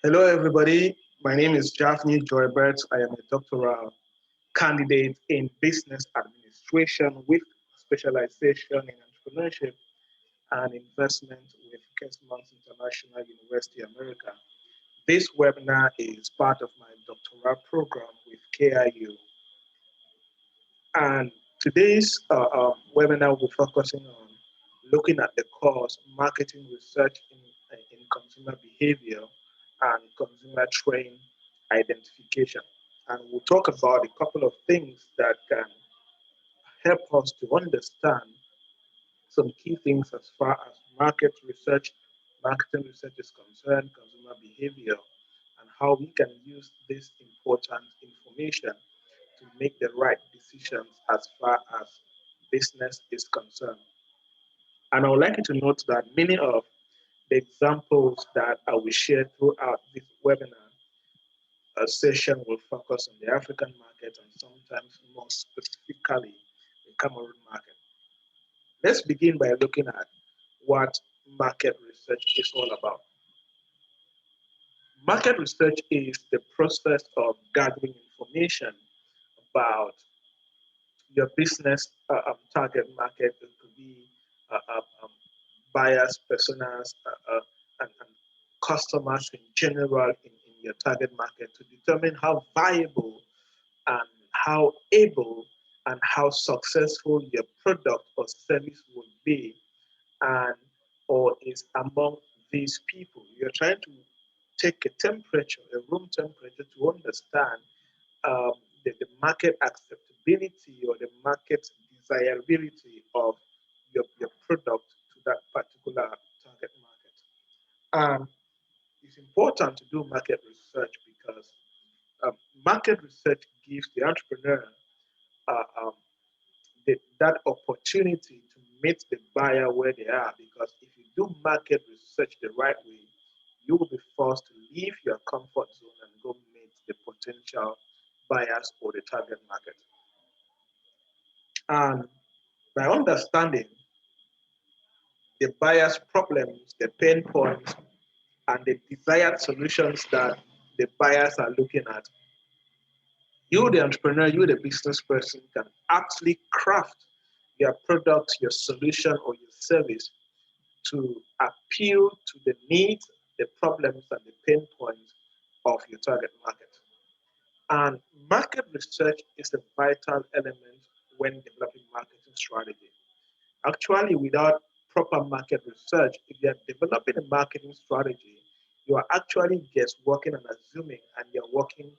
Hello, everybody. My name is Javnyuy Joybert. I am a doctoral candidate in business administration with specialization in entrepreneurship and investment with Kesmont International University, America. This webinar is part of my doctoral program with KIU. And today's webinar will be focusing on looking at the course marketing research in consumer behavior and consumer trend identification. And we'll talk about a couple of things that can help us to understand some key things as far as marketing research is concerned, consumer behavior, and how we can use this important information to make the right decisions as far as business is concerned. And I would like you to note that many of the examples that I will share throughout this webinar session will focus on the African market and sometimes more specifically the Cameroon market. Let's begin by looking at what market research is all about. Market research is the process of gathering information about your business target market. It could be uh, uh, um, buyers, personas, and customers in general in your target market to determine how viable and how able and how successful your product or service would be and or is among these people. You're trying to take a temperature, a room temperature, to understand um, the market acceptability or the market desirability of your product to that particular target market. And it's important to do market research because um, market research gives the entrepreneur uh, um, that opportunity to meet the buyer where they are. Because if you do market research the right way, you will be forced to leave your comfort zone and go meet the potential buyers or the target market. And by understanding the buyer's problems, the pain points, and the desired solutions that the buyers are looking at, you, the entrepreneur, you, the business person, can actually craft your product, your solution, or your service to appeal to the needs, the problems, and the pain points of your target market. And market research is a vital element when developing marketing strategy. Actually, without proper market research, if you are developing a marketing strategy, you are actually just working and assuming, and you're walking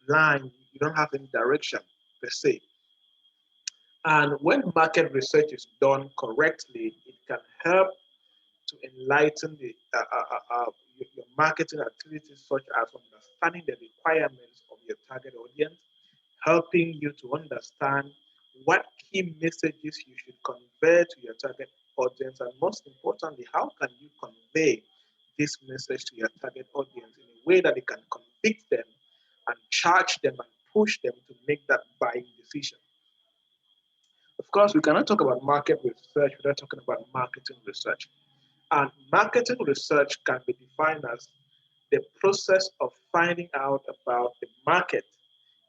blind. You don't have any direction per se. And when market research is done correctly, it can help to enlighten your marketing activities, such as understanding the requirements of your target audience, helping you to understand what key messages you should convey to your target audience, and most importantly, how can you convey this message to your target audience in a way that it can convict them and charge them and push them to make that buying decision. Of course, we cannot talk about market research without talking about marketing research. And marketing research can be defined as the process of finding out about the market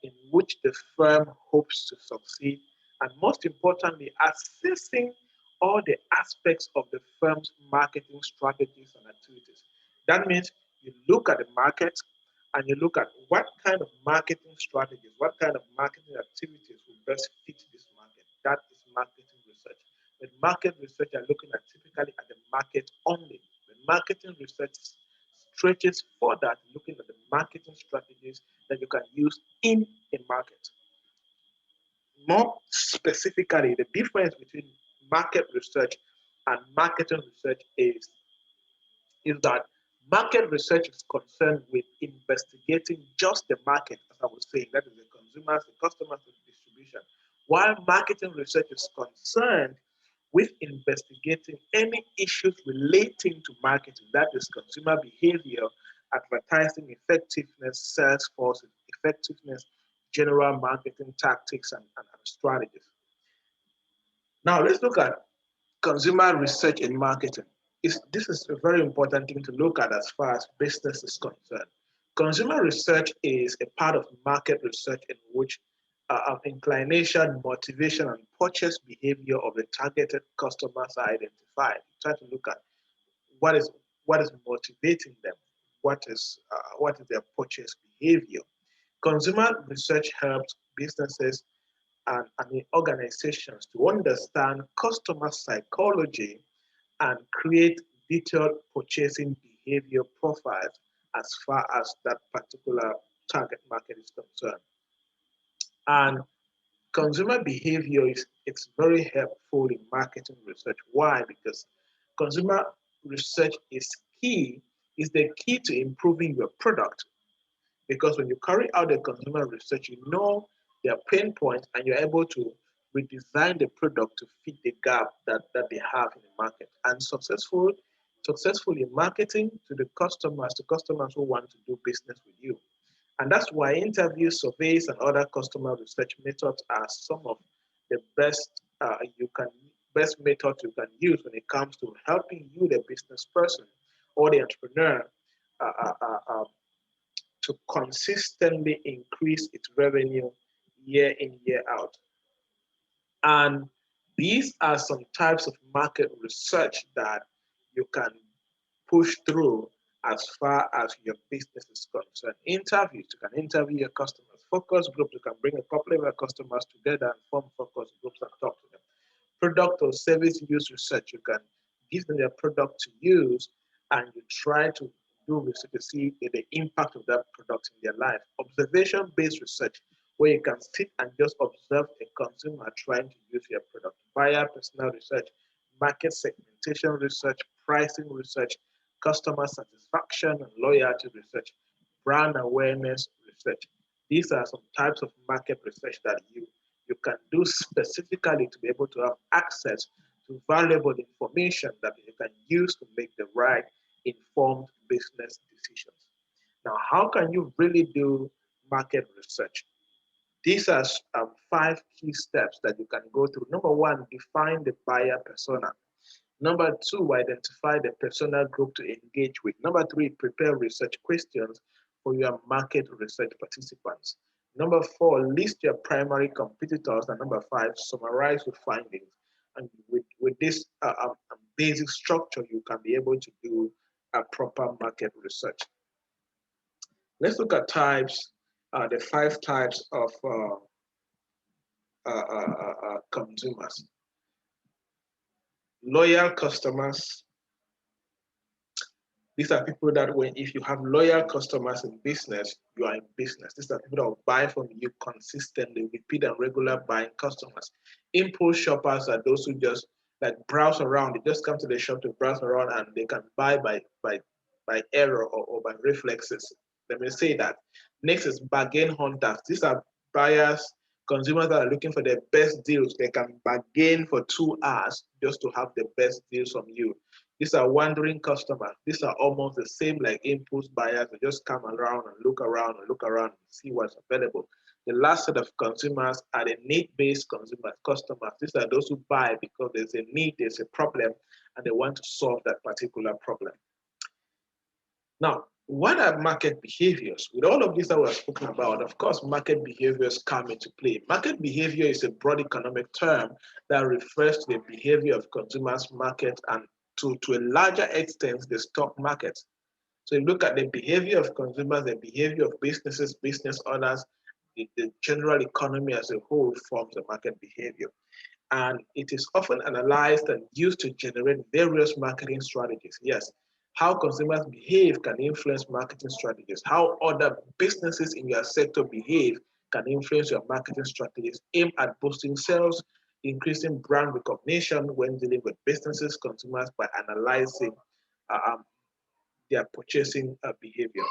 in which the firm hopes to succeed, and most importantly, assessing all the aspects of the firm's marketing strategies and activities. That means you look at the market and you look at what kind of marketing strategies, what kind of marketing activities will best fit this market. That is marketing research. With market research, you're looking at typically at the market only. The marketing research stretches further, looking at the marketing strategies that you can use in a market. More specifically, the difference between market research and marketing research is that market research is concerned with investigating just the market, as I was saying, that is the consumers, the customers, the distribution, while marketing research is concerned with investigating any issues relating to marketing, that is consumer behavior, advertising effectiveness, sales force effectiveness, general marketing tactics, and strategies. Now, let's look at consumer research in marketing. This is a very important thing to look at as far as business is concerned. Consumer research is a part of market research in which inclination, motivation, and purchase behavior of the targeted customers are identified. Try to look at what is what is motivating them, what is their purchase behavior. Consumer research helps businesses and organizations to understand customer psychology and create detailed purchasing behavior profiles as far as that particular target market is concerned. And consumer behavior is it's very helpful in marketing research. Why? Because consumer research is the key to improving your product. Because when you carry out the consumer research, you know their pain points and you're able to redesign the product to fit the gap that they have in the market. And successfully marketing to customers who want to do business with you. And that's why interviews, surveys, and other customer research methods are some of the best methods you can use when it comes to helping you, the business person or the entrepreneur, uh, uh, uh, uh, to consistently increase its revenue year in, year out. And these are some types of market research that you can push through as far as your business is concerned. Interviews, you can interview your customers. Focus groups, you can bring a couple of your customers together and form focus groups and talk to them. Product or service use research, you can give them their product to use and you try to do research to see the impact of that product in their life. Observation-based research, where you can sit and just observe a consumer trying to use your product. Buyer personal research, market segmentation research, pricing research, customer satisfaction and loyalty research, brand awareness research. These are some types of market research that you can do specifically to be able to have access to valuable information that you can use to make the right informed business decisions. Now, how can you really do market research? These are five key steps that you can go through. Number one, define the buyer persona. Number two, identify the persona group to engage with. Number three, prepare research questions for your market research participants. Number four, list your primary competitors. And number five, summarize your findings. And with this basic structure, you can be able to do a proper market research. Let's look at types, the five types of consumers. Loyal customers. These are people that when if you have loyal customers in business, you are in business. These are people that will buy from you consistently, repeat and regular buying customers. Impulse shoppers are those who just like browse around. They just come to the shop to browse around and they can buy by error or by reflexes. Let me say that. Next is bargain hunters. These are buyers, consumers that are looking for the best deals. They can bargain for 2 hours just to have the best deals from you. These are wandering customers. These are almost the same like impulse buyers. They just come around and look around and see what's available. The last set of consumers are the need-based customers. These are those who buy because there's a need, there's a problem, and they want to solve that particular problem. Now, what are market behaviors? With all of this that we're speaking about, of course, market behaviors come into play. Market behavior is a broad economic term that refers to the behavior of consumers, market, and to a larger extent, the stock market. So you look at the behavior of consumers, the behavior of businesses, business owners, the general economy as a whole forms the market behavior. And it is often analyzed and used to generate various marketing strategies. Yes, how consumers behave can influence marketing strategies. How other businesses in your sector behave can influence your marketing strategies aimed at boosting sales, increasing brand recognition when dealing with businesses, consumers by analyzing uh, um, their purchasing behavior.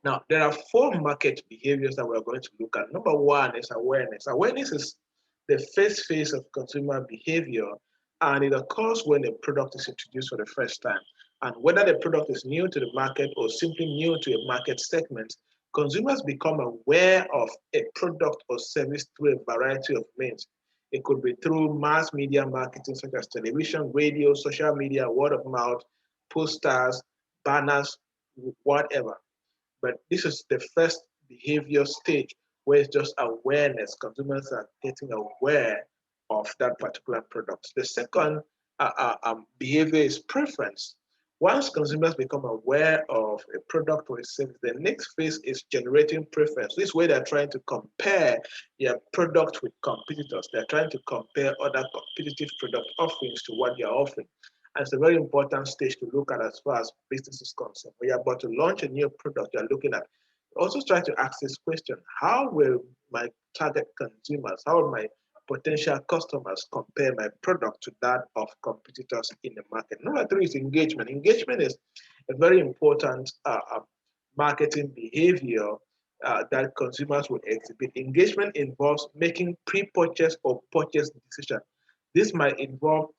Now, there are four market behaviors that we're going to look at. Number one is awareness. Awareness is the first phase of consumer behavior, and it occurs when a product is introduced for the first time. And whether the product is new to the market or simply new to a market segment, consumers become aware of a product or service through a variety of means. It could be through mass media marketing such as television, radio, social media, word of mouth, posters, banners, whatever. But this is the first behavior stage where it's just awareness. Consumers are getting aware of that particular product. The second behavior is preference. Once consumers become aware of a product or a service, the next phase is generating preference. This way they're trying to compare their product with competitors. They're trying to compare other competitive product offerings to what they're offering. And it's a very important stage to look at as far as business is concerned. When you're about to launch a new product, you're looking at also try to ask this question: how will my target consumers, how will my potential customers compare my product to that of competitors in the market? Number three is engagement. Engagement is a very important marketing behavior that consumers will exhibit. Engagement involves making pre-purchase or purchase decision. This might involve,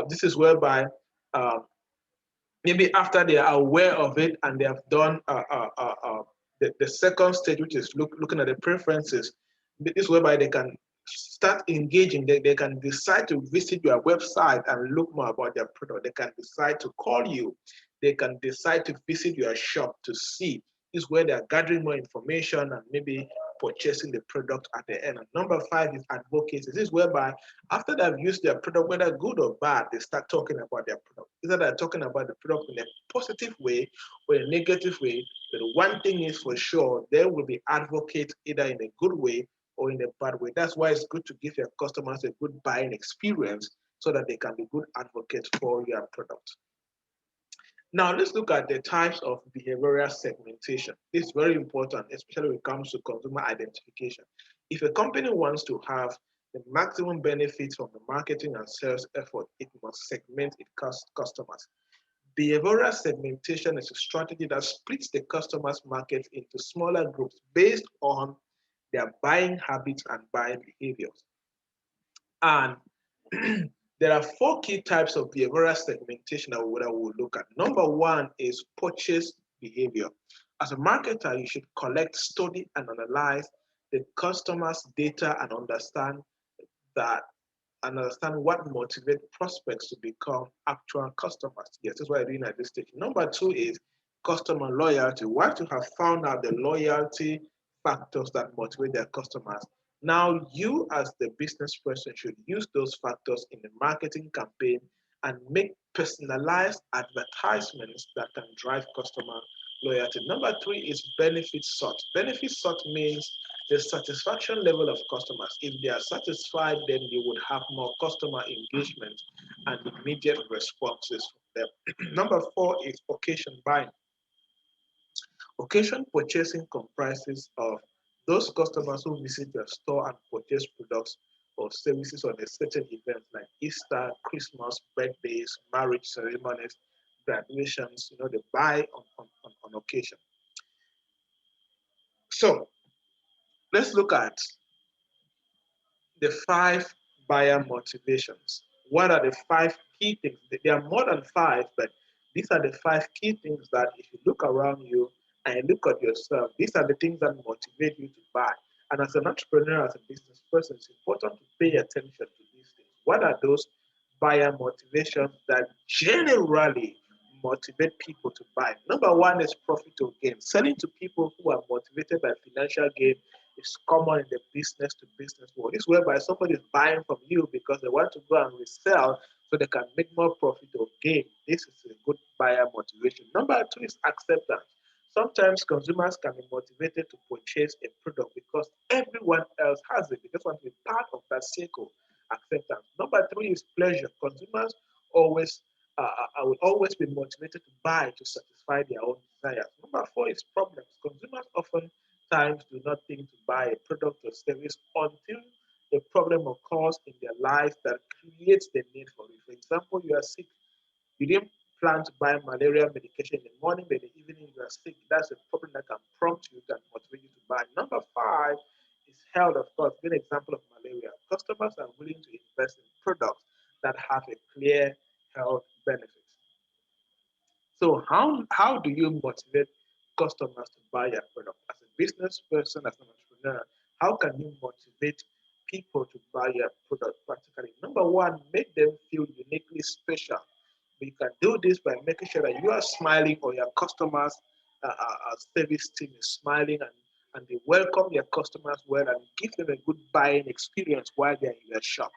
this is whereby uh, maybe after they are aware of it and they have done the second stage, which is looking at the preferences, this is whereby they can start engaging. They can decide to visit your website and look more about their product. They can decide to call you. They can decide to visit your shop to see. This is where they are gathering more information and maybe purchasing the product at the end. And number five is advocacy. This is whereby after they've used their product, whether good or bad, they start talking about their product. Either they're talking about the product in a positive way or a negative way. But one thing is for sure, they will be advocates either in a good way or in a bad way. That's why it's good to give your customers a good buying experience so that they can be good advocates for your product. Now, let's look at the types of behavioral segmentation. This is very important, especially when it comes to consumer identification. If a company wants to have the maximum benefits from the marketing and sales effort, it must segment its customers. Behavioral segmentation is a strategy that splits the customers' market into smaller groups based on their buying habits and buying behaviors. And there are four key types of behavioral segmentation that we will look at. Number one is purchase behavior. As a marketer, you should collect, study, and analyze the customer's data that and understand what motivates prospects to become actual customers. Yes, that's what I'm doing at this stage. Number two is customer loyalty. Once you have found out the loyalty factors that motivate their customers, now you as the business person should use those factors in the marketing campaign and make personalized advertisements that can drive customer loyalty. Number three is benefit sought. Benefit sought means the satisfaction level of customers. If they are satisfied, then you would have more customer engagement and immediate responses from them. Number four is occasion buying. Occasion purchasing comprises of those customers who visit your store and purchase products or services on a certain event like Easter, Christmas, birthdays, marriage ceremonies, graduations, they buy on occasion. So let's look at the five buyer motivations. What are the five key things? There are more than five, but these are the five key things that if you look around you and you look at yourself, these are the things that motivate you to buy. And as an entrepreneur, as a business person, it's important to pay attention to these things. What are those buyer motivations that generally motivate people to buy? Number one is profit or gain. Selling to people who are motivated by financial gain is common in the business to business world. This is whereby somebody is buying from you because they want to go and resell so they can make more profit or gain. This is a good buyer motivation. Number two is acceptance. Sometimes consumers can be motivated to purchase a product because everyone else has it. They just want to be part of that circle. Acceptance. Number three is pleasure. Consumers always will always be motivated to buy to satisfy their own desires. Number four is problems. Consumers often times do not think to buy a product or service until a problem occurs in their life that creates the need for it. For example, you are sick. You didn't plan to buy malaria medication in the morning, but in the evening you are sick. That's a problem that can prompt you, that motivate you to buy. Number five is health, of course. Give an example of malaria. Customers are willing to invest in products that have a clear health benefit. So how do you motivate customers to buy your product? As a business person, as an entrepreneur, how can you motivate people to buy your product practically. Number one, make them feel uniquely special. You can do this by making sure that you are smiling or your customers, service team is smiling and they welcome their customers well and give them a good buying experience while they're in your shop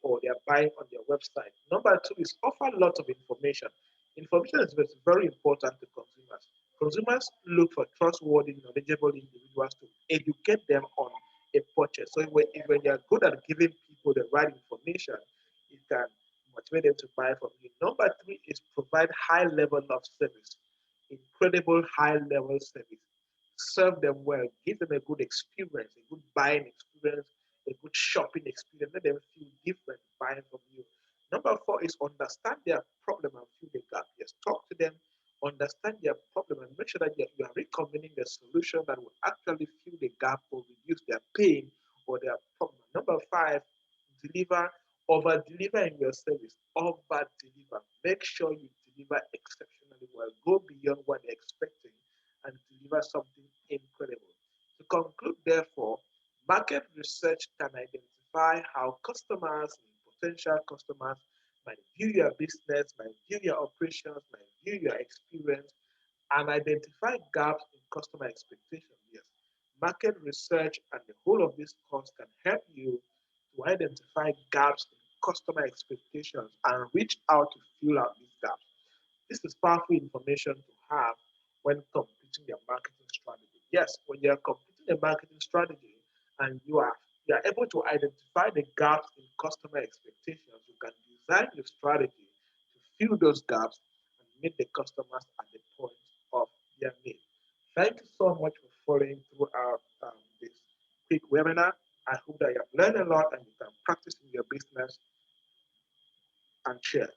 or they're buying on your website. Number two is offer lots of information. Information is very important to consumers. Consumers look for trustworthy, knowledgeable individuals to educate them on a purchase. So when you're good at giving people the right information, it can motivate them to buy from you. Number three is provide high level of service, incredible high level service. Serve them well, give them a good experience, a good buying experience, a good shopping experience. Let them feel different buying from you. Number four is understand their problem and fill the gap. Yes, talk to them, understand their problem, and make sure that you are recommending the solution that will actually fill the gap or reduce their pain or their problem. Number five, deliver, over deliver in your service, over deliver. Make sure you deliver exceptionally well, go beyond what they're expecting, and deliver something incredible. To conclude, therefore, market research can identify how customers and potential customers might view your business, might view your operations, might view your experience, and identify gaps in customer expectations. Yes, market research and the whole of this course can help you to identify gaps in customer expectations and reach out to fill out these gaps. This is powerful information to have when completing your marketing strategy. Yes, when you're completing a marketing strategy and you are able to identify the gaps in customer expectations, you can design your strategy to fill those gaps and meet the customers at the point of their need. Thank you so much for following throughout this quick webinar. I hope that you have learned a lot and you can practice in your business and cheers.